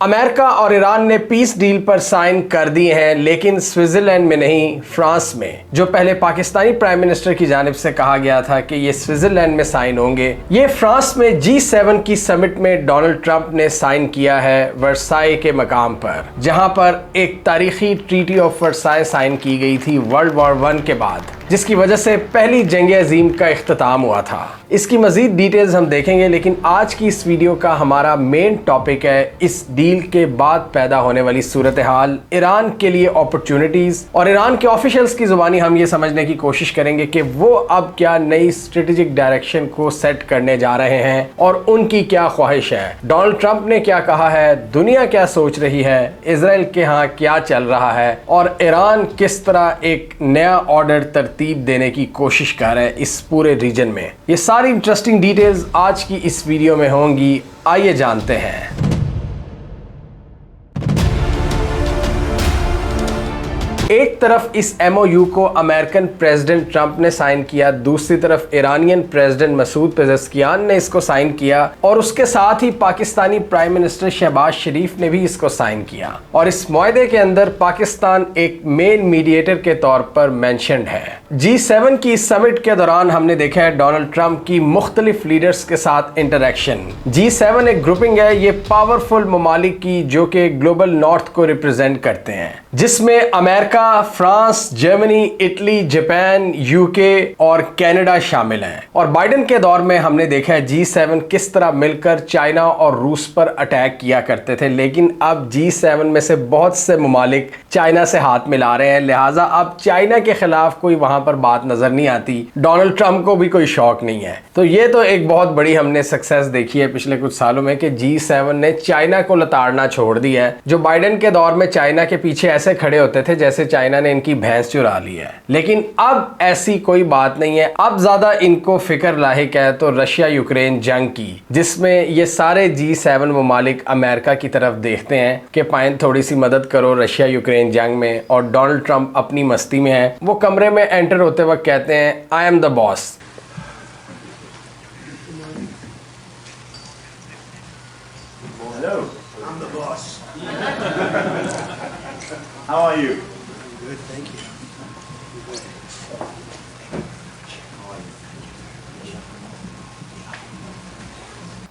America और Iran ने peace deal पर साइन कर दिए हैं, लेकिन स्विट्जरलैंड में नहीं, फ्रांस में। जो पहले पाकिस्तानी प्राइम मिनिस्टर की जानिब से कहा गया था कि ये स्विट्जरलैंड में साइन होंगे, ये फ्रांस में G7 की समिट में डोनाल्ड ट्रंप ने साइन किया है वर्साई के मकाम पर, जहां पर एक तारीखी ट्रीटी ऑफ वर्साई साइन की गई थी वर्ल्ड वॉर 1 के बाद, जिसकी वजह से पहली जंग अजीम का इख्तिताम हुआ था। इसकी मजीद डिटेल्स हम देखेंगे, लेकिन आज की इस वीडियो का हमारा मेन टॉपिक है इस डील के बाद पैदा होने वाली सूरत हाल, ईरान के लिए अपॉर्चुनिटीज, और ईरान के ऑफिशियल्स की जुबानी हम ये समझने की कोशिश करेंगे कि वो अब क्या नई स्ट्रेटेजिक डायरेक्शन को सेट करने जा रहे हैं और उनकी क्या ख्वाहिश है। डोनाल्ड ट्रंप ने क्या कहा है, दुनिया क्या सोच रही है, इजराइल के यहाँ क्या चल रहा है, और ईरान किस तरह एक नया ऑर्डर तरतीब देने की कोशिश कर रहा है इस पूरे रीजन में। ये सारी इंटरेस्टिंग डिटेल्स आज की इस वीडियो में होंगी। आइए जानते हैं। एक तरफ इस MOU को अमेरिकन प्रेसिडेंट ट्रंप ने साइन किया, दूसरी तरफ ईरानियन प्रेसिडेंट मसूद पेज़ेश्कियान ने इसको साइन किया, और उसके साथ ही पाकिस्तानी प्राइम मिनिस्टर शहबाज शरीफ ने भी इसको साइन किया। और इस मुआहदे के अंदर पाकिस्तान एक मेन मीडिएटर के तौर पर मेंशन्ड है। G7 की इस समिट के दौरान हमने देखा है डोनाल्ड ट्रंप की मुख्तलिफ लीडर्स के साथ इंटरेक्शन। G7 एक ग्रुपिंग है, ये पावरफुल ममालिक की जो कि ग्लोबल नॉर्थ को रिप्रेजेंट करते हैं, जिसमें America, France, Germany, Italy, Japan, UK और कनाडा शामिल हैं। और बाइडेन के दौर में हमने देखा है G7 किस तरह मिलकर चाइना और रूस पर अटैक किया करते थे, लेकिन अब G7 में से बहुत से ममालिक चाइना से हाथ मिला रहे हैं, लिहाजा अब चाइना के खिलाफ कोई वहां पर बात नजर नहीं आती। डोनाल्ड ट्रंप को भी कोई शौक नहीं है। तो ये तो एक बहुत बड़ी हमने सक्सेस देखी है पिछले कुछ सालों में कि G7 ने चाइना को लताड़ना छोड़ दिया है। जो बाइडेन के दौर में चाइना के पीछे ऐसे खड़े होते थे जैसे चाइना ने इनकी भैंस चुरा ली है, लेकिन अब ऐसी कोई बात नहीं है। अब ज्यादा इनको फिक्र लाहिक है तो रशिया यूक्रेन जंग की, जिसमें ये सारे G7 ममालिक अमेरिका की तरफ देखते हैं कि पाइन थोड़ी सी मदद करो रशिया यूक्रेन जंग में, और डोनाल्ड ट्रंप अपनी मस्ती में है। वो कमरे में एंटर होते वक्त कहते हैं I am the boss. Hello, I'm the boss. How are you? Good, thank you.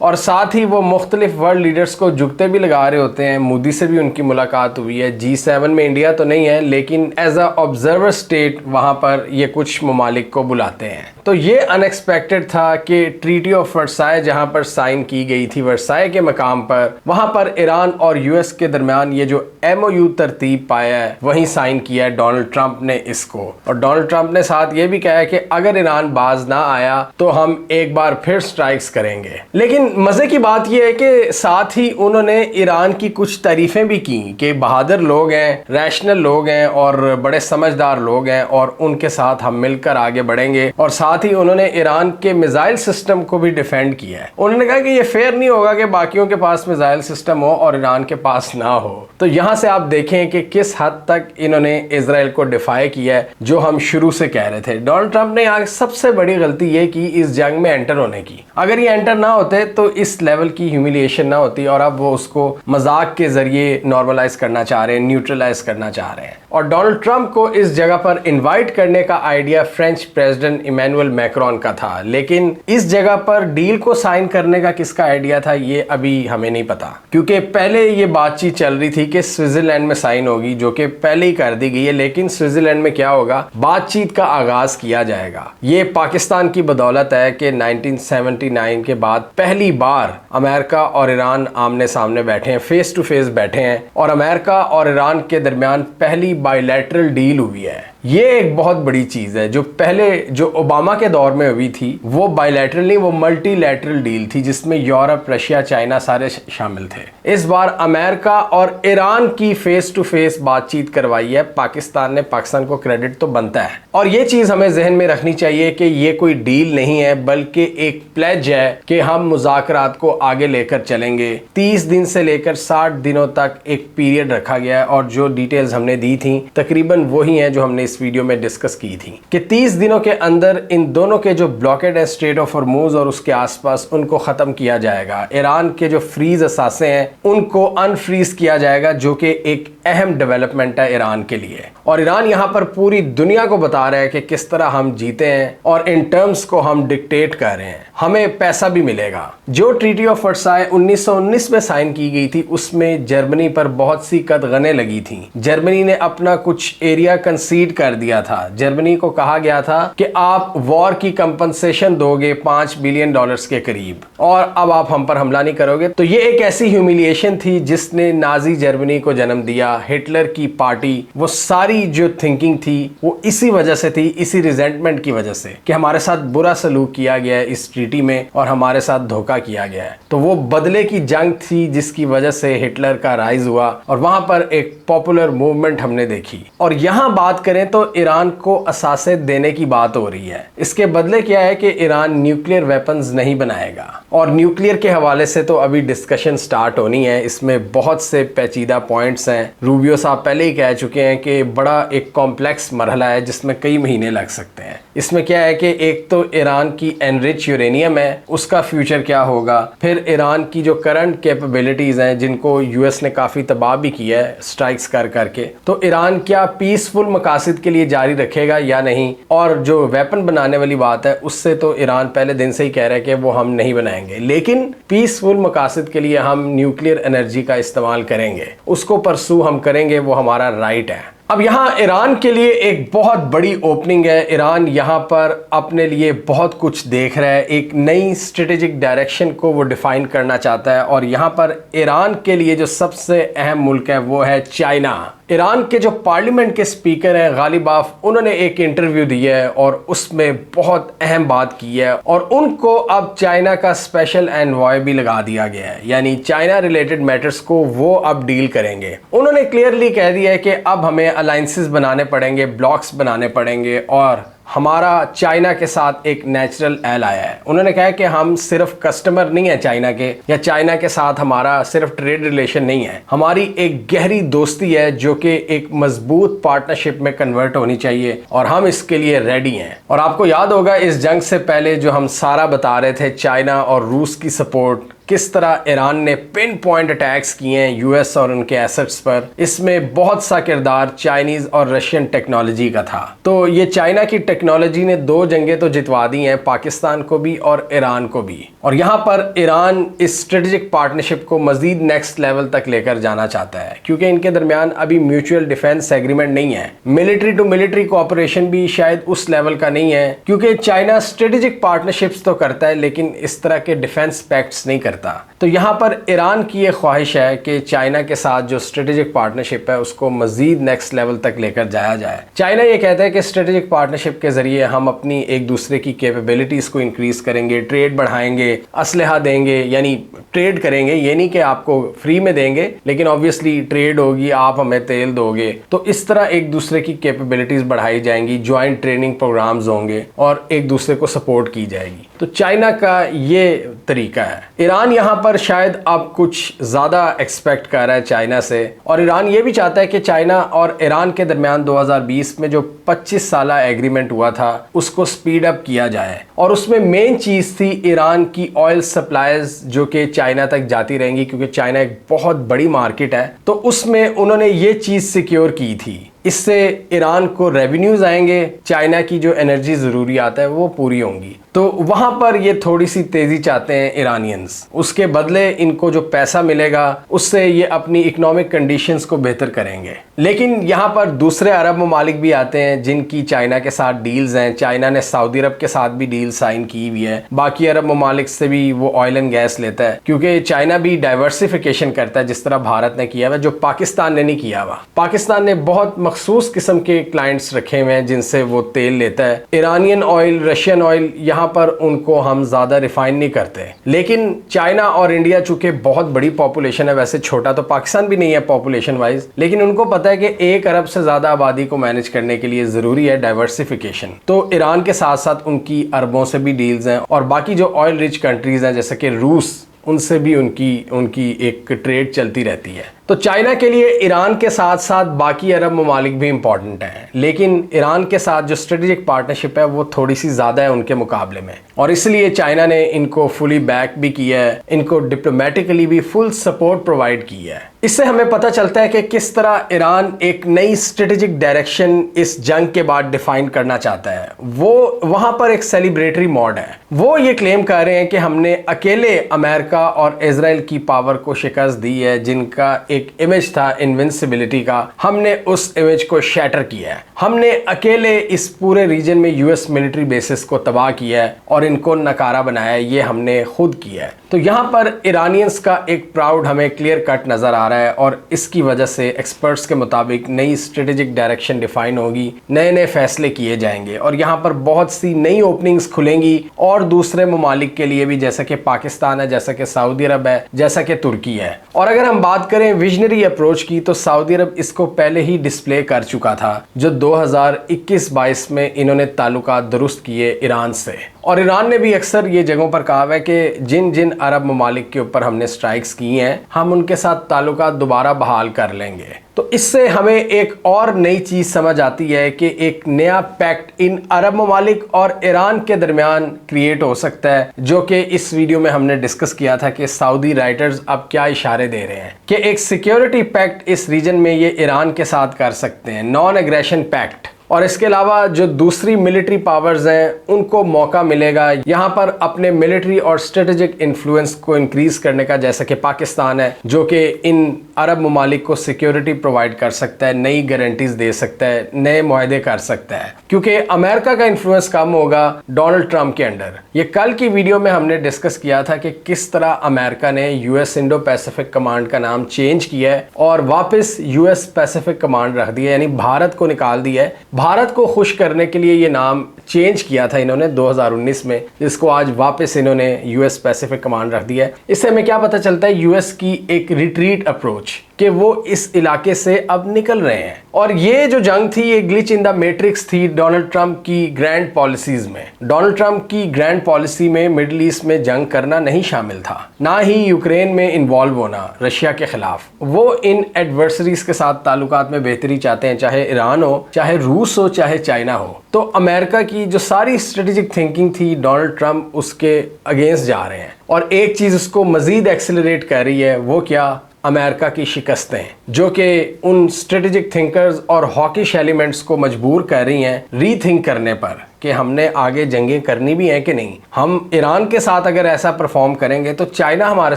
और साथ ही वो मुख्तलिफ वर्ल्ड लीडर्स को जुगते भी लगा रहे होते हैं। मोदी से भी उनकी मुलाकात हुई है। G7 में इंडिया तो नहीं है, लेकिन एज अ ऑब्जर्वर स्टेट वहाँ पर ये कुछ ममालिक को बुलाते हैं। तो ये अनएक्सपेक्टेड था कि ट्रीटी ऑफ वर्साई जहाँ पर साइन की गई थी वर्साई के मकाम पर, वहाँ पर ईरान और US के दरमियान ये जो MOU तरतीब पाया है वहीं साइन किया है डोनाल्ड ट्रंप ने इसको। और डोनाल्ड ट्रंप ने साथ ये भी कहा है कि अगर ईरान बाज ना आया तो हम एक बार फिर स्ट्राइक्स करेंगे। लेकिन मजे की बात यह है कि साथ ही उन्होंने ईरान की कुछ तारीफें भी की कि बहादुर लोग हैं, रैशनल लोग हैं और बड़े समझदार लोग हैं, और उनके साथ हम मिलकर आगे बढ़ेंगे। और साथ ही उन्होंने ईरान के मिसाइल सिस्टम को भी डिफेंड किया है। उन्होंने कहा कि ये फेयर नहीं होगा कि बाकियों के पास मिसाइल सिस्टम हो और ईरान के पास ना हो। तो यहां से आप देखें कि किस हद तक इन्होंने इजराइल को डिफाई किया है, जो हम शुरू से कह रहे थे। डोनाल्ड ट्रंप ने यहाँ सबसे बड़ी गलती ये की इस जंग में एंटर होने की। अगर ये एंटर ना होते तो इस लेवल की ह्यूमिलिएशन ना होती, और अब वो उसको मजाक के जरिए नॉर्मलाइज करना चाह रहे हैं, न्यूट्रलाइज करना चाह रहे हैं। और डोनाल्ड ट्रंप को इस जगह पर इनवाइट करने का idea French president Emmanuel Macron का था, लेकिन इस जगह पर डील को साइन करने का किसका आइडिया था ये अभी हमें नहीं पता, क्योंकि पहले ये बातचीत चल रही थी कि स्विट्जरलैंड में साइन होगी, जो कि पहले ही कर दी गई है। लेकिन स्विट्जरलैंड में क्या होगा, बातचीत का आगाज किया जाएगा। ये पाकिस्तान की बदौलत है कि 1979 के बाद पहली बार अमेरिका और ईरान आमने सामने बैठे हैं, फेस टू फेस बैठे हैं, और अमेरिका और ईरान के दरमियान पहली बायलैटरल डील हुई है। ये एक बहुत बड़ी चीज है। जो पहले जो ओबामा के दौर में हुई थी वो बायलैटरल नहीं, वो मल्टीलैटरल डील थी, जिसमें यूरोप, रशिया, चाइना सारे शामिल थे। इस बार अमेरिका और ईरान की फेस टू फेस बातचीत करवाई है पाकिस्तान ने। पाकिस्तान को क्रेडिट तो बनता है, और ये चीज हमें जहन में रखनी चाहिए कि ये कोई डील नहीं है, बल्कि एक प्लेज है कि हम मुज़ाकरात को आगे लेकर चलेंगे। 30 दिन से लेकर 60 दिनों तक एक पीरियड रखा गया है, और जो डिटेल्स हमने दी थी तकरीबन वही हैं जो हमने इस वीडियो में डिस्कस की थी कि 30 दिनों के अंदर इन दोनों के जो ब्लॉकेड है स्ट्रेट ऑफ हॉर्मूज और उसके आसपास, उनको ख़त्म किया जाएगा। ईरान के जो फ्रीज असासे हैं उनको अनफ्रीज किया जाएगा, जो कि एक अहम डेवलपमेंट है ईरान के लिए। और ईरान यहाँ पर पूरी दुनिया को बता रहा है कि किस तरह हम जीते हैं और इन टर्म्स को हम डिक्टेट कर रहे हैं, हमें पैसा भी मिलेगा। जो ट्रीटी ऑफ वर्साई 1919 में साइन की गई थी उसमें जर्मनी पर बहुत सी कदगने लगी थी। जर्मनी ने अपना कुछ एरिया कंसीड कर दिया था। जर्मनी को कहा गया था कि आप वॉर की कंपनसेशन दोगे $5 बिलियन के करीब, और अब आप हम पर हमला नहीं करोगे। तो ये एक ऐसी ह्यूमिलिएशन थी जिसने नाजी जर्मनी को जन्म दिया। हिटलर की पार्टी, वो सारी जो थिंकिंग थी वो इसी वजह से थी, इसी रिजेंटमेंट की वजह से कि हमारे साथ बुरा सलूक किया गया है इस ट्रीटी में और हमारे साथ धोखा किया गया है। तो वो बदले की जंग थी जिसकी वजह से हिटलर का राइज हुआ और वहां पर एक पॉपुलर मूवमेंट हमने देखी। और यहां बात करें तो ईरान को असासे देने की बात हो रही है। इसके बदले क्या है कि ईरान न्यूक्लियर वेपन्स नहीं बनाएगा, और न्यूक्लियर के हवाले से तो अभी डिस्कशन स्टार्ट होनी है। इसमें बहुत से पेचीदा पॉइंट्स हैं। रूबियो साहब पहले ही कह चुके हैं कि बड़ा एक कॉम्प्लेक्स मरहला है जिसमें कई महीने लग सकते हैं। इसमें क्या है कि एक तो ईरान की एनरिच यूरेनियम है, उसका फ्यूचर क्या होगा, फिर ईरान की जो करंट कैपेबिलिटीज हैं जिनको यूएस ने काफ़ी तबाह भी किया है स्ट्राइक्स कर करके, तो ईरान क्या पीसफुल मकासद के लिए जारी रखेगा या नहीं। और जो वेपन बनाने वाली बात है उससे तो ईरान पहले दिन से ही कह रहा है कि वो हम नहीं बनाएंगे, लेकिन पीसफुल मकासद के लिए हम न्यूक्लियर एनर्जी का इस्तेमाल करेंगे, उसको परसू हम करेंगे, वो हमारा राइट है। अब यहाँ ईरान के लिए एक बहुत बड़ी ओपनिंग है। ईरान यहाँ पर अपने लिए बहुत कुछ देख रहा है, एक नई स्ट्रेटेजिक डायरेक्शन को वो डिफाइन करना चाहता है। और यहाँ पर ईरान के लिए जो सबसे अहम मुल्क है वो है चाइना। ईरान के जो पार्लियामेंट के स्पीकर हैं गालिबाफ, उन्होंने एक इंटरव्यू दिया है और उसमें बहुत अहम बात की है, और उनको अब चाइना का स्पेशल एनवॉय भी लगा दिया गया है, यानी चाइना रिलेटेड मैटर्स को वो अब डील करेंगे। उन्होंने क्लियरली कह दिया है कि अब हमें अलायंसेस बनाने पड़ेंगे, ब्लॉक्स बनाने पड़ेंगे, और हमारा चाइना के साथ एक नेचुरल एलाय है। उन्होंने कहा कि हम सिर्फ कस्टमर नहीं है चाइना के, या चाइना के साथ हमारा सिर्फ ट्रेड रिलेशन नहीं है, हमारी एक गहरी दोस्ती है जो कि एक मजबूत पार्टनरशिप में कन्वर्ट होनी चाहिए, और हम इसके लिए रेडी हैं। और आपको याद होगा इस जंग से पहले जो हम सारा बता रहे थे चाइना और रूस की सपोर्ट, किस तरह ईरान ने पिन पॉइंट अटैक्स किए हैं यूएस और उनके एसेट्स पर, इसमें बहुत सा किरदार चाइनीज और रशियन टेक्नोलॉजी का था। तो ये चाइना की टेक्नोलॉजी ने 2 जंगें तो जितवा दी हैं, पाकिस्तान को भी और ईरान को भी। और यहाँ पर ईरान इस स्ट्रेटेजिक पार्टनरशिप को मजीद नेक्स्ट लेवल तक लेकर जाना चाहता है, क्योंकि इनके दरमियान अभी म्यूचुअल डिफेंस एग्रीमेंट नहीं है। मिलिट्री टू मिलिट्री कोऑपरेशन भी शायद उस लेवल का नहीं है, क्योंकि चाइना स्ट्रेटेजिक पार्टनरशिप्स तो करता है लेकिन इस तरह के डिफेंस पैक्ट्स नहीं करता। तो यहाँ पर ईरान की ये ख्वाहिश है कि चाइना के साथ जो स्ट्रेटेजिक पार्टनरशिप है उसको मजीद नेक्स्ट लेवल तक लेकर जाया जाए। चाइना ये कहता है कि स्ट्रेटेजिक पार्टनरशिप के जरिए हम अपनी एक दूसरे की कैपेबिलिटीज को इंक्रीज करेंगे, ट्रेड बढ़ाएंगे, असलहा देंगे, यानी ट्रेड करेंगे, ये नहीं कि आपको फ्री में देंगे, लेकिन ऑब्वियसली ट्रेड होगी, आप हमें तेल दोगे। तो इस तरह एक दूसरे की कैपेबिलिटीज बढ़ाई जाएंगी, ज्वाइंट ट्रेनिंग प्रोग्राम्स होंगे और एक दूसरे को सपोर्ट की जाएगी। तो चाइना का ये तरीका है। ईरान यहाँ पर शायद अब कुछ ज़्यादा एक्सपेक्ट कर रहा है चाइना से, और ईरान ये भी चाहता है कि चाइना और ईरान के दरमियान 2020 में जो 25 साला एग्रीमेंट हुआ था उसको स्पीड अप किया जाए। और उसमें मेन चीज़ थी ईरान की ऑयल सप्लाईज जो कि चाइना तक जाती रहेंगी, क्योंकि चाइना एक बहुत बड़ी मार्केट है। तो उसमें उन्होंने ये चीज़ सिक्योर की थी। इससे ईरान को रेवेन्यूज आएंगे, चाइना की जो एनर्जी ज़रूरियात है वो पूरी होंगी। तो वहाँ पर ये थोड़ी सी तेज़ी चाहते हैं ईरानियंस। उसके बदले इनको जो पैसा मिलेगा उससे ये अपनी इकोनॉमिक कंडीशंस को बेहतर करेंगे। लेकिन यहाँ पर दूसरे अरब ममालिक भी आते हैं जिनकी चाइना के साथ डील्स हैं। चाइना ने सऊदी अरब के साथ भी डील साइन की हुई है, बाकी अरब ममालिक से भी वो ऑयल एंड गैस लेता है, क्योंकि चाइना भी डाइवर्सिफिकेशन करता है जिस तरह भारत ने किया हुआ, जो पाकिस्तान ने नहीं किया हुआ। पाकिस्तान ने बहुत मखसूस किस्म के क्लाइंट्स रखे हुए हैं जिनसे वो तेल लेता है। ईरानियन ऑयल, रशियन ऑयल, यहाँ पर उनको हम ज्यादा रिफाइन नहीं करते। लेकिन चाइना और इंडिया चूंकि बहुत बड़ी पॉपुलेशन है, वैसे छोटा तो पाकिस्तान भी नहीं है पॉपुलेशन वाइज, लेकिन उनको पता है कि 1 अरब से ज्यादा आबादी को मैनेज करने के लिए जरूरी है डाइवर्सिफिकेशन। तो ईरान के साथ साथ उनकी अरबों से भी डील्स हैं, और बाकी जो ऑयल रिच कंट्रीज हैं जैसे कि रूस, उनसे भी उनकी एक ट्रेड चलती रहती है। तो चाइना के लिए ईरान के साथ साथ बाकी अरब ममालिक भी इंपॉर्टेंट हैं, लेकिन ईरान के साथ जो स्ट्रेटेजिक पार्टनरशिप है वो थोड़ी सी ज़्यादा है उनके मुकाबले में, और इसलिए चाइना ने इनको फुली बैक भी किया है, इनको डिप्लोमेटिकली भी फुल सपोर्ट प्रोवाइड की है। इससे हमें पता चलता है कि किस तरह ईरान एक नई स्ट्रेटेजिक डायरेक्शन इस जंग के बाद डिफाइन करना चाहता है। वो वहां पर एक सेलिब्रेटरी मोड है। वो ये क्लेम कर रहे हैं कि हमने अकेले अमेरिका और इजराइल की पावर को शिकस्त दी है, जिनका एक इमेज था इनविंसिबिलिटी का, हमने उस इमेज को शैटर किया है। हमने अकेले इस पूरे रीजन में यूएस मिलिट्री बेसिस को तबाह किया है और इनको नकारा बनाया है, ये हमने खुद किया है। तो यहाँ पर ईरानियंस का एक प्राउड हमें क्लियर कट नजर आ रहा है, और इसकी वजह से एक्सपर्ट्स के मुताबिक नई स्ट्रेटेजिक डायरेक्शन डिफाइन होगी, नए नए फैसले किए जाएंगे, और यहाँ पर बहुत सी नई ओपनिंग्स खुलेंगी और दूसरे ममालिक के लिए भी, जैसा कि पाकिस्तान है, जैसा कि सऊदी अरब है, जैसा कि तुर्की है। और अगर हम बात करें विजनरी अप्रोच की, तो सऊदी अरब इसको पहले ही डिस्प्ले कर चुका था, जो 2021-22 में इन्होंने ताल्लुकात दुरुस्त किए ईरान से। और ईरान ने भी अक्सर ये जगहों पर कहा है कि जिन जिन अरब ममालिक के ऊपर हमने स्ट्राइक्स की हैं, हम उनके साथ ताल्लुकात दोबारा बहाल कर लेंगे। तो इससे हमें एक और नई चीज़ समझ आती है कि एक नया पैक्ट इन अरब ममालिक और ईरान के दरमियान क्रिएट हो सकता है, जो कि इस वीडियो में हमने डिस्कस किया था कि सऊदी राइटर्स अब क्या इशारे दे रहे हैं कि एक सिक्योरिटी पैक्ट इस रीजन में ये ईरान के साथ कर सकते हैं, नॉन एग्रेशन पैक्ट। और इसके अलावा जो दूसरी मिलिट्री पावर्स हैं उनको मौका मिलेगा यहाँ पर अपने मिलिट्री और स्ट्रेटेजिक इन्फ्लुएंस को इंक्रीज करने का, जैसा कि पाकिस्तान है जो कि इन अरब ममालिक को सिक्योरिटी प्रोवाइड कर सकता है, नई गारंटीज दे सकता है, नए मुआहदे कर सकता है, क्योंकि अमेरिका का इन्फ्लुएंस कम होगा डोनाल्ड ट्रंप के अंडर। ये कल की वीडियो में हमने डिस्कस किया था कि किस तरह अमेरिका ने यूएस इंडो पैसिफिक कमांड का नाम चेंज किया है और वापस यूएस पैसिफिक कमांड रख दिया, यानी भारत को निकाल दिया है। भारत को खुश करने के लिए ये नाम चेंज किया था इन्होंने 2019 में, जिसको आज वापस इन्होंने यूएस पैसिफिक कमांड रख दिया है। इससे हमें क्या पता चलता है, यूएस की एक रिट्रीट अप्रोच कि वो इस इलाके से अब निकल रहे हैं। और ये जो जंग थी, ये ग्लिच इन द मैट्रिक्स थी डोनाल्ड ट्रंप की ग्रैंड पॉलिसीज में। डोनाल्ड ट्रंप की ग्रैंड पॉलिसी में मिडिल ईस्ट में जंग करना नहीं शामिल था, ना ही यूक्रेन में इन्वॉल्व होना रशिया के खिलाफ। वो इन एडवर्सरीज के साथ ताल्लुकात में बेहतरी चाहते हैं, चाहे ईरान हो, चाहे रूस हो, चाहे चाइना हो। तो अमेरिका की जो सारी स्ट्रेटेजिक थिंकिंग थी, डोनाल्ड ट्रंप उसके अगेंस्ट जा रहे हैं। और एक चीज उसको मजीद एक्सेलरेट कर रही है, वो क्या, अमेरिका की शिकस्तें, जो कि उन स्ट्रेटेजिक थिंकर्स और हॉकिश एलिमेंट्स को मजबूर कर रही हैं रीथिंक करने पर कि हमने आगे जंगें करनी भी हैं कि नहीं। हम ईरान के साथ अगर ऐसा परफॉर्म करेंगे तो चाइना हमारे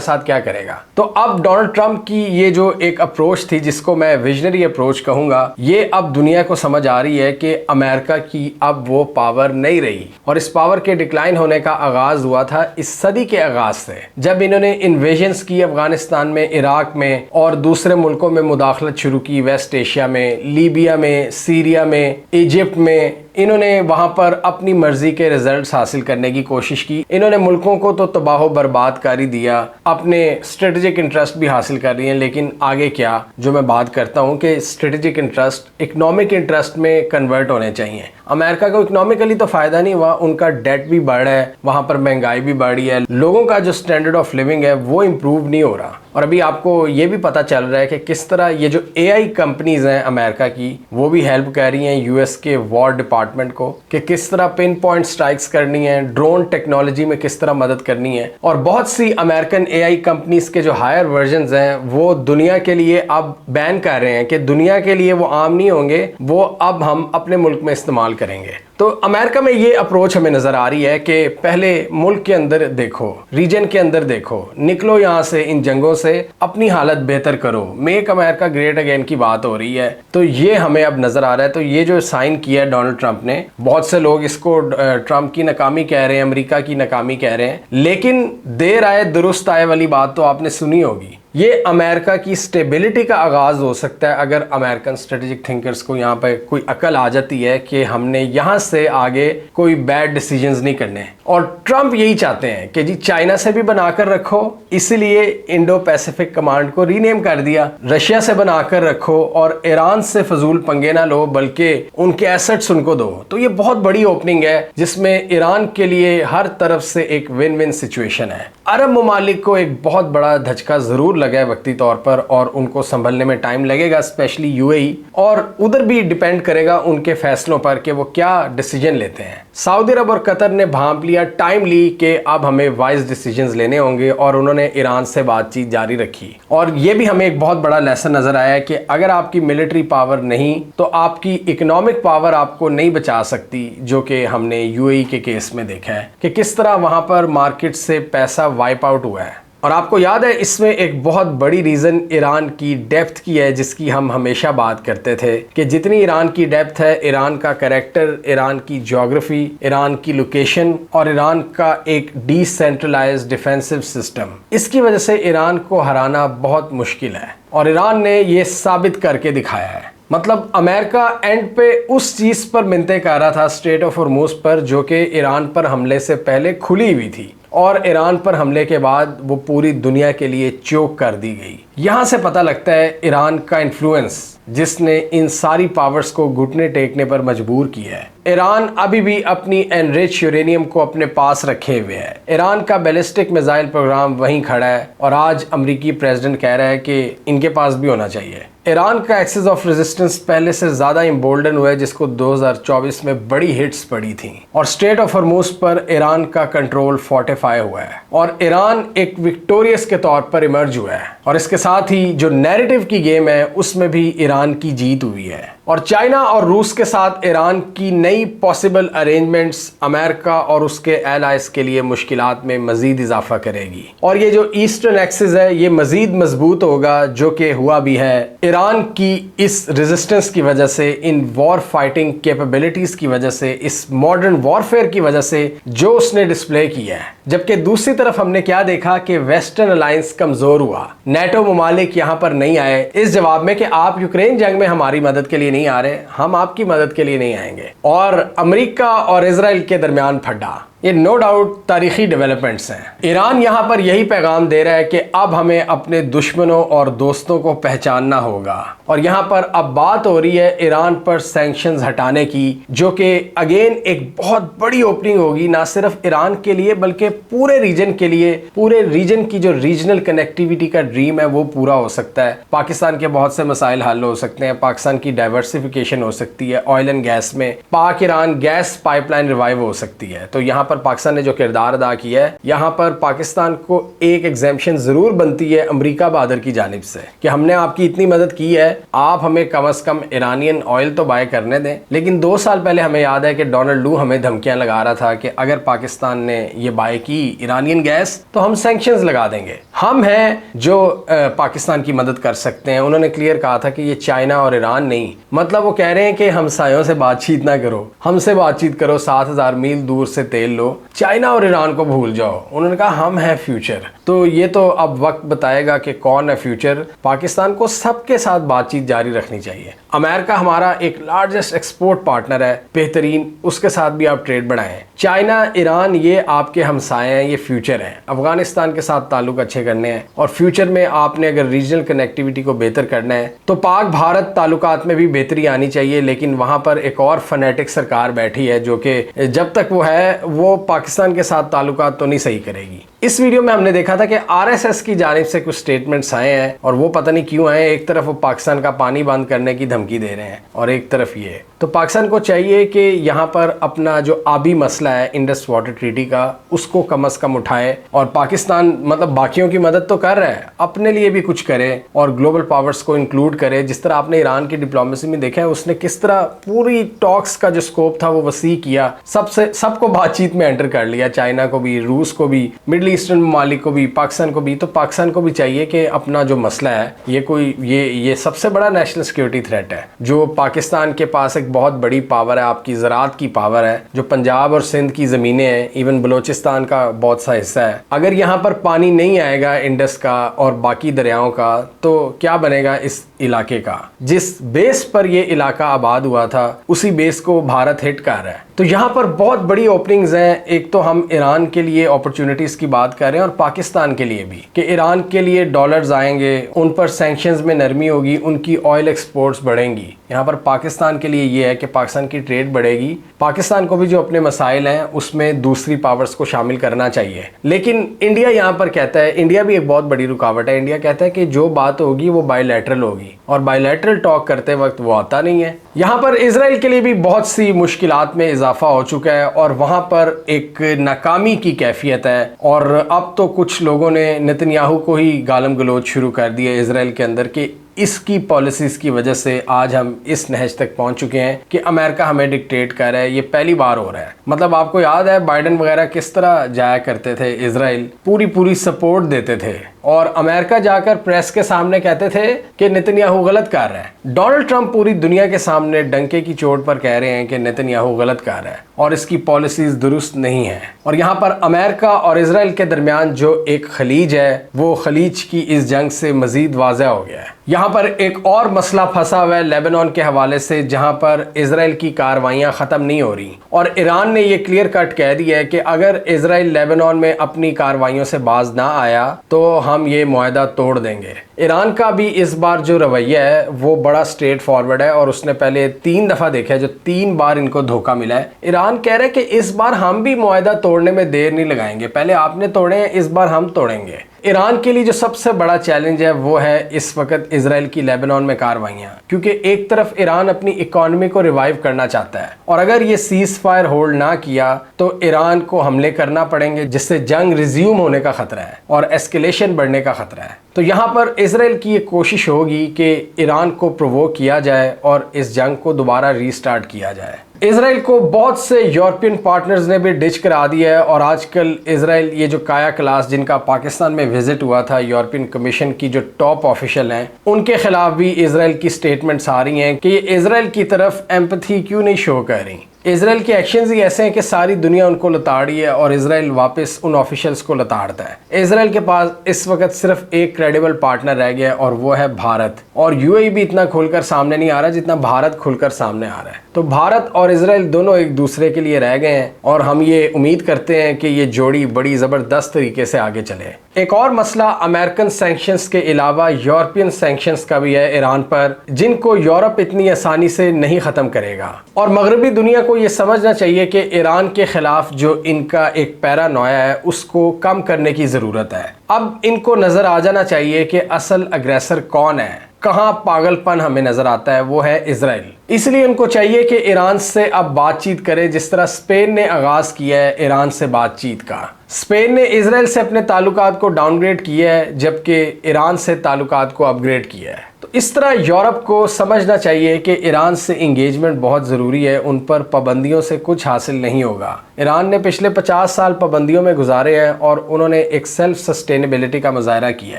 साथ क्या करेगा। तो अब डोनाल्ड ट्रंप की ये जो एक अप्रोच थी, जिसको मैं विजनरी अप्रोच कहूंगा, ये अब दुनिया को समझ आ रही है कि अमेरिका की अब वो पावर नहीं रही। और इस पावर के डिक्लाइन होने का आगाज हुआ था इस सदी के आगाज से, जब इन्होंने इन्वेजन्स की अफगानिस्तान में, इराक में और दूसरे मुल्कों में मुदाखलत शुरू की, वेस्ट एशिया में, लीबिया में, सीरिया में, इजिप्ट में। इन्होंने वहां पर अपनी मर्जी के रिजल्ट्स हासिल करने की कोशिश की। इन्होंने मुल्कों को तो तबाह बर्बाद कर ही दिया, अपने स्ट्रेटेजिक इंटरेस्ट भी हासिल कर रही हैं। लेकिन आगे क्या, जो मैं बात करता हूं कि स्ट्रेटेजिक इंटरेस्ट इकोनॉमिक इंटरेस्ट में कन्वर्ट होने चाहिए। अमेरिका को इकोनॉमिकली तो फायदा नहीं हुआ, उनका डेट भी बढ़ है, वहां पर महंगाई भी बढ़ी है, लोगों का जो स्टैंडर्ड ऑफ लिविंग है वो इम्प्रूव नहीं हो रहा। और अभी आपको ये भी पता चल रहा है कि किस तरह ये जो एआई कंपनीज हैं अमेरिका की, वो भी हेल्प कर रही हैं यूएस के वॉर डिपार्टमेंट को कि किस तरह पिन पॉइंट स्ट्राइक्स करनी है, ड्रोन टेक्नोलॉजी में किस तरह मदद करनी है। और बहुत सी अमेरिकन एआई कंपनीज के जो हायर वर्जन्स हैं वो दुनिया के लिए अब बैन कर रहे हैं कि दुनिया के लिए वो आम नहीं होंगे, वो अब हम अपने मुल्क में इस्तेमाल करेंगे। तो अमेरिका में ये अप्रोच हमें नजर आ रही है कि पहले मुल्क के अंदर देखो, रीजन के अंदर देखो, निकलो यहाँ से, इन जंगों से अपनी हालत बेहतर करो, मेक अमेरिका ग्रेट अगेन की बात हो रही है। तो ये हमें अब नजर आ रहा है। तो ये जो साइन किया है डोनाल्ड ट्रंप ने, बहुत से लोग इसको ट्रंप की नाकामी कह रहे हैं, अमेरिका की नाकामी कह रहे हैं, लेकिन देर आए दुरुस्त आए वाली बात तो आपने सुनी होगी। ये अमेरिका की स्टेबिलिटी का आगाज हो सकता है अगर अमेरिकन स्ट्रेटेजिक थिंकर्स को यहाँ पे कोई अकल आ जाती है कि हमने यहाँ से आगे कोई बैड डिसीजंस नहीं करने। और ट्रंप यही चाहते हैं कि जी चाइना से भी बनाकर रखो, इसीलिए इंडो पैसिफिक कमांड को रीनेम कर दिया, रशिया से बनाकर रखो और ईरान से फजूल पंगे ना लो बल्कि उनके एसेट्स उनको दो। तो ये बहुत बड़ी ओपनिंग है जिसमें ईरान के लिए हर तरफ से एक विन विन सिचुएशन है। अरब ममालिक को एक बहुत बड़ा धचका जरूर लगा है वक्ती तौर पर और उनको संभलने में टाइम लगेगा, स्पेशली यूएई, और उधर भी डिपेंड करेगा उनके फैसलों पर कि वो क्या डिसीजन लेते हैं। सऊदी अरब और कतर ने भांप लिया, टाइम ली कि अब हमें वाइज डिसीजंस लेने होंगे और उन्होंने ईरान से बातचीत जारी रखी। और ये भी हमें एक बहुत बड़ा लेसन नजर आया कि अगर आपकी मिलिट्री पावर नहीं तो आपकी इकोनॉमिक पावर आपको नहीं बचा सकती, जो कि हमने यूएई के केस में देखा है कि किस तरह वहां पर मार्केट से पैसा वाइप आउट हुआ है। और आपको याद है इसमें एक बहुत बड़ी रीज़न ईरान की डेप्थ की है, जिसकी हम हमेशा बात करते थे कि जितनी ईरान की डेप्थ है, ईरान का कैरेक्टर, ईरान की ज्योग्राफी, ईरान की लोकेशन और ईरान का एक डिसेंट्रलाइज्ड डिफेंसिव सिस्टम, इसकी वजह से ईरान को हराना बहुत मुश्किल है और ईरान ने ये साबित करके दिखाया है। मतलब अमेरिका एंड पे उस चीज़ पर मिन्नतें कर रहा था, स्ट्रेट ऑफ हॉर्मुज़ पर, जो कि ईरान पर हमले से पहले खुली हुई थी और ईरान पर हमले के बाद वो पूरी दुनिया के लिए चोक कर दी गई। यहाँ से पता लगता है ईरान का इन्फ्लुएंस जिसने इन सारी पावर्स को घुटने टेकने पर मजबूर किया है। ईरान अभी भी अपनी एनरिच यूरेनियम को अपने पास रखे हुए है। ईरान का बैलिस्टिक मिसाइल प्रोग्राम वहीं खड़ा है और आज अमेरिकी प्रेसिडेंट कह रहा है कि इनके पास भी होना चाहिए। ईरान का एक्सिस ऑफ रेजिस्टेंस पहले से ज्यादा इम्बोल्डन हुआ है, जिसको 2024 में बड़ी हिट्स पड़ी थी और स्ट्रेट ऑफ हॉर्मुज़ पर ईरान का कंट्रोल फोर्टिफाई हुआ है और ईरान एक विक्टोरियस के तौर पर इमर्ज हुआ है। और इसके साथ ही जो नैरेटिव की गेम है उसमें भी ईरान की जीत हुई है। और चाइना और रूस के साथ ईरान की नई पॉसिबल अरेंजमेंट्स अमेरिका और उसके एलाइज के लिए मुश्किलात में मजीद इजाफा करेगी और ये जो ईस्टर्न एक्सिस है ये मजीद मजबूत होगा, जो कि हुआ भी है। ईरान की इस रेजिस्टेंस की वजह से, इन वॉर फाइटिंग कैपेबिलिटीज की वजह से, इस मॉडर्न वॉरफेयर की वजह से जो उसने डिस्प्ले किया है। जबकि दूसरी तरफ हमने क्या देखा कि वेस्टर्न अलायंस कमजोर हुआ, नेटो ममालिक यहाँ पर नहीं आए इस जवाब में कि आप यूक्रेन जंग में हमारी मदद के लिए नहीं आ रहे, हम आपकी मदद के लिए नहीं आएंगे। और अमेरिका और इजराइल के दरमियान फड्डा, ये नो डाउट तारीखी डेवलपमेंट्स हैं। ईरान यहाँ पर यही पैगाम दे रहा है कि अब हमें अपने दुश्मनों और दोस्तों को पहचानना होगा और यहाँ पर अब बात हो रही है ईरान पर सैंक्शंस हटाने की, जो कि अगेन एक बहुत बड़ी ओपनिंग होगी, ना सिर्फ ईरान के लिए बल्कि पूरे रीजन के लिए। पूरे रीजन की जो रीजनल कनेक्टिविटी का ड्रीम है वो पूरा हो सकता है। पाकिस्तान के बहुत से मसाइल हल हो सकते हैं, पाकिस्तान की डाइवर्सिफिकेशन हो सकती है, ऑयल एंड गैस में पाक ईरान गैस पाइपलाइन रिवाइव हो सकती है। तो यहाँ पर पाकिस्तान ने जो किरदार अदा किया है, यहाँ पर पाकिस्तान को एक एग्जेम्पशन जरूर बनती है अमेरिका बहादुर की जानिब से कि हमने आपकी इतनी मदद की है, आप हमें कम से कम ईरानियन ऑयल तो बाय करने दें। लेकिन 2 साल पहले हमें याद है कि डोनाल्ड लू हमें धमकियां लगा रहा था कि अगर पाकिस्तान ने ये बाय की ईरानियन गैस तो हम सैंक्शंस लगा देंगे। हम हैं जो पाकिस्तान की मदद कर सकते हैं। उन्होंने क्लियर कहा था कि ये चाइना और ईरान नहीं, मतलब वो कह रहे हैं कि हमसायों से बातचीत ना करो, हमसे बातचीत करो, 7000 मील दूर से तेल लो, चाइना और ईरान को भूल जाओ। उन्होंने कहा हम हैं फ्यूचर। तो ये तो अब वक्त बताएगा कि कौन है फ्यूचर। पाकिस्तान को सबके साथ बातचीत जारी रखनी चाहिए। अमेरिका हमारा एक लार्जेस्ट एक्सपोर्ट पार्टनर है, बेहतरीन, उसके साथ भी आप ट्रेड बढ़ाएं। चाइना, ईरान, ये आपके हमसाए हैं, ये फ्यूचर हैं। अफगानिस्तान के साथ ताल्लुक अच्छे करने हैं और फ्यूचर में आपने अगर रीजनल कनेक्टिविटी को बेहतर करना है तो पाक भारत ताल्लुकात में भी बेहतरी आनी चाहिए। लेकिन वहां पर एक और फनेटिक सरकार बैठी है जो कि जब तक वो है वो पाकिस्तान के साथ ताल्लुकात तो नहीं सही करेगी। इस वीडियो में हमने देखा था कि आरएसएस की जानिब से कुछ स्टेटमेंट्स आए हैं और वो पता नहीं क्यों आए। एक तरफ वो पाकिस्तान का पानी बंद करने की धमकी दे रहे हैं और एक तरफ ये। तो पाकिस्तान को चाहिए कि यहाँ पर अपना जो आबी मसला है इंडस वाटर ट्रीटी का, उसको कम से कम उठाए। और पाकिस्तान मतलब बाकियों की मदद तो कर रहा है, अपने लिए भी कुछ करे और ग्लोबल पावर्स को इंक्लूड करे। जिस तरह आपने ईरान की डिप्लोमेसी में देखा है, उसने किस तरह पूरी टॉक्स का जो स्कोप था वो वसी किया, सबको बातचीत में एंटर कर लिया, चाइना को भी, रूस को भी, मिडल ईस्टर्न ममालिक को भी, पाकिस्तान को भी, तो पाकिस्तान को भी चाहिए कि अपना जो मसला है ये सबसे बड़ा नेशनल सिक्योरिटी थ्रेट है। जो पाकिस्तान के पास एक बहुत बड़ी पावर है, आपकी ज़राअत की पावर है, जो पंजाब और सिंध की ज़मीनें हैं, इवन बलूचिस्तान का बहुत सा हिस्सा है। अगर यहाँ पर पानी नहीं आएगा इंडस का और बाकी दरियाओं का, तो क्या बनेगा इस इलाके का? जिस बेस पर ये इलाका आबाद हुआ था उसी बेस को भारत हिट कर रहा है। तो यहाँ पर बहुत बड़ी ओपनिंग्स हैं। एक तो हम ईरान के लिए अपॉर्चुनिटीज़ की बात कर रहे हैं और पाकिस्तान के लिए भी, कि ईरान के लिए डॉलर्स आएंगे, उन पर सैंक्शंस में नरमी होगी, उनकी ऑयल एक्सपोर्ट्स बढ़ेंगी। यहाँ पर पाकिस्तान के लिए ये है कि पाकिस्तान की ट्रेड बढ़ेगी। पाकिस्तान को भी जो अपने मसाइल हैं उसमें दूसरी पावर्स को शामिल करना चाहिए। लेकिन इंडिया यहाँ पर कहता है, इंडिया भी एक बहुत बड़ी रुकावट है। इंडिया कहता है कि जो बात होगी वो बायलैटरल होगी, और बायलैटरल टॉक करते वक्त वो आता नहीं है। यहाँ पर इजराइल के लिए भी बहुत सी मुश्किलात में इजाफा हो चुका है और वहाँ पर एक नाकामी की कैफियत है। और अब तो कुछ लोगों ने नेतन्याहू को ही गालम गलोच शुरू कर दिया इजराइल के अंदर कि इसकी पॉलिसीज़ की वजह से आज हम इस नहज तक पहुंच चुके हैं कि अमेरिका हमें डिक्टेट कर रहा है। ये पहली बार हो रहा है। मतलब आपको याद है बाइडेन वगैरह किस तरह जाया करते थे इजराइल, पूरी सपोर्ट देते थे, और अमेरिका जाकर प्रेस के सामने कहते थे कि नेतन्याहू गलत कर रहा है। डोनाल्ड ट्रंप पूरी दुनिया के सामने डंके की चोट पर कह रहे हैं कि नेतन्याहू गलत कर रहा है और इसकी पॉलिसीज दुरुस्त नहीं है। और यहाँ पर अमेरिका और इजराइल के दरमियान जो एक खलीज है, वो खलीज की इस जंग से मजीद वाज़ह हो गया है। यहाँ पर एक और मसला फंसा हुआ है लेबनान के हवाले से, जहाँ पर इजराइल की कार्रवाइयाँ ख़त्म नहीं हो रही, और ईरान ने ये क्लियर कट कह दिया है कि अगर इजराइल लेबनान में अपनी कार्रवाइयों से बाज ना आया तो हम ये मुआहदा तोड़ देंगे। ईरान का भी इस बार जो रवैया है वो बड़ा स्ट्रेट फॉरवर्ड है, और उसने पहले 3 दफ़ा देखा है, जो 3 बार इनको धोखा मिला है। ईरान कह रहे हैं कि इस बार हम भी मुआहदा तोड़ने में देर नहीं लगाएंगे, पहले आपने तोड़े हैं, इस बार हम तोड़ेंगे। ईरान के लिए जो सबसे बड़ा चैलेंज है वो है इस वक्त इजराइल की लेबनान में कार्रवाइयाँ, क्योंकि एक तरफ ईरान अपनी इकोनॉमी को रिवाइव करना चाहता है, और अगर ये सीज फायर होल्ड ना किया तो ईरान को हमले करना पड़ेंगे, जिससे जंग रिज्यूम होने का खतरा है और एस्केलेशन बढ़ने का खतरा है। तो यहाँ पर इजराइल की ये कोशिश होगी कि ईरान को प्रोवोक किया जाए और इस जंग को दोबारा रीस्टार्ट किया जाए। इजराइल को बहुत से यूरोपियन पार्टनर्स ने भी डिच करा दिया है, और आजकल इजराइल ये जो काया क्लास जिनका पाकिस्तान में विजिट हुआ था, यूरोपियन कमीशन की जो टॉप ऑफिशियल हैं, उनके खिलाफ भी इजराइल की स्टेटमेंट्स आ रही हैं कि ये इजराइल की तरफ एम्पैथी क्यों नहीं शो कर रही। इजराइल के एक्शंस ही ऐसे हैं कि सारी दुनिया उनको लताड़ी है और इजराइल वापस उन ऑफिशियल्स को लताड़ता है। इजराइल के पास इस वक्त सिर्फ एक क्रेडिबल पार्टनर रह गया है और वो है भारत, और यूएई भी इतना खुलकर सामने नहीं आ रहा जितना भारत खुलकर सामने आ रहा है। तो भारत और इजराइल दोनों एक दूसरे के लिए रह गए हैं, और हम ये उम्मीद करते हैं कि ये जोड़ी बड़ी ज़बरदस्त तरीके से आगे चले। एक और मसला अमेरिकन सैंक्शंस के अलावा यूरोपियन सैंक्शंस का भी है ईरान पर, जिनको यूरोप इतनी आसानी से नहीं ख़त्म करेगा। और मगरबी दुनिया को ये समझना चाहिए कि ईरान के खिलाफ जो इनका एक पैरानोया है उसको कम करने की ज़रूरत है। अब इनको नज़र आ जाना चाहिए कि असल अग्रेसर कौन है। कहाँ पागलपन हमें नजर आता है वो है इजराइल। इसलिए उनको चाहिए कि ईरान से अब बातचीत करे, जिस तरह स्पेन ने आगाज किया है ईरान से बातचीत का। स्पेन ने इजराइल से अपने ताल्लुकात को डाउनग्रेड किया है, जबकि ईरान से ताल्लुकात को अपग्रेड किया है। तो इस तरह यूरोप को समझना चाहिए कि ईरान से इंगेजमेंट बहुत ज़रूरी है, उन पर पाबंदियों से कुछ हासिल नहीं होगा। ईरान ने पिछले 50 साल पाबंदियों में गुजारे हैं और उन्होंने एक सेल्फ सस्टेनेबिलिटी का मुजाहरा किया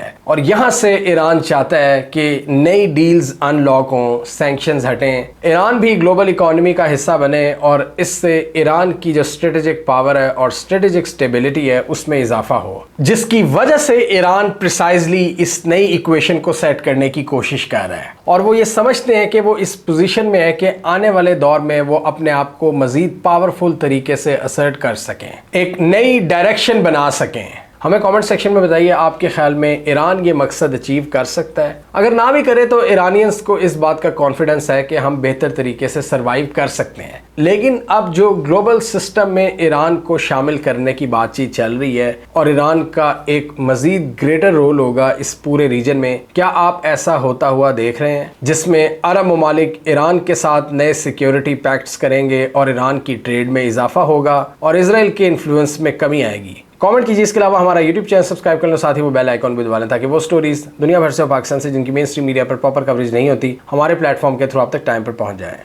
है, और यहाँ से ईरान चाहता है कि नई डील्स अनलॉक हों, सैंक्शंस हटें, ईरान भी ग्लोबल इकोनॉमी का हिस्सा बने, और इससे ईरान की जो स्ट्रेटेजिक पावर है और स्ट्रेटेजिक स्टेबिलिटी है उसमें इजाफा हो, जिसकी वजह से ईरान प्रिसाइजली इस नई इक्वेशन को सेट करने की कोशिश कर रहा है। और वो ये समझते हैं कि वो इस पोजीशन में है कि आने वाले दौर में वो अपने आप को मजीद पावरफुल तरीके से असर्ट कर सकें, एक नई डायरेक्शन बना सकें। हमें कमेंट सेक्शन में बताइए आपके ख्याल में ईरान ये मकसद अचीव कर सकता है। अगर ना भी करे तो ईरानियंस को इस बात का कॉन्फिडेंस है कि हम बेहतर तरीके से सरवाइव कर सकते हैं। लेकिन अब जो ग्लोबल सिस्टम में ईरान को शामिल करने की बातचीत चल रही है और ईरान का एक मजीद ग्रेटर रोल होगा इस पूरे रीजन में, क्या आप ऐसा होता हुआ देख रहे हैं जिसमें अरब ममालिक ईरान के साथ नए सिक्योरिटी पैक्ट्स करेंगे और ईरान की ट्रेड में इजाफा होगा और इसराइल के इन्फ्लुएंस में कमी आएगी? कमेंट कीजिए। इसके अलावा हमारा यूट्यूब चैनल सब्सक्राइब कर लो, साथ ही वो बेल आइकॉन भी दबा लें ताकि वो स्टोरीज दुनिया भर से और पाकिस्तान से जिनकी मेन स्ट्रीम मीडिया पर प्रॉपर कवरेज नहीं होती हमारे प्लेटफॉर्म के थ्रू आप तक टाइम पर पहुंच जाए।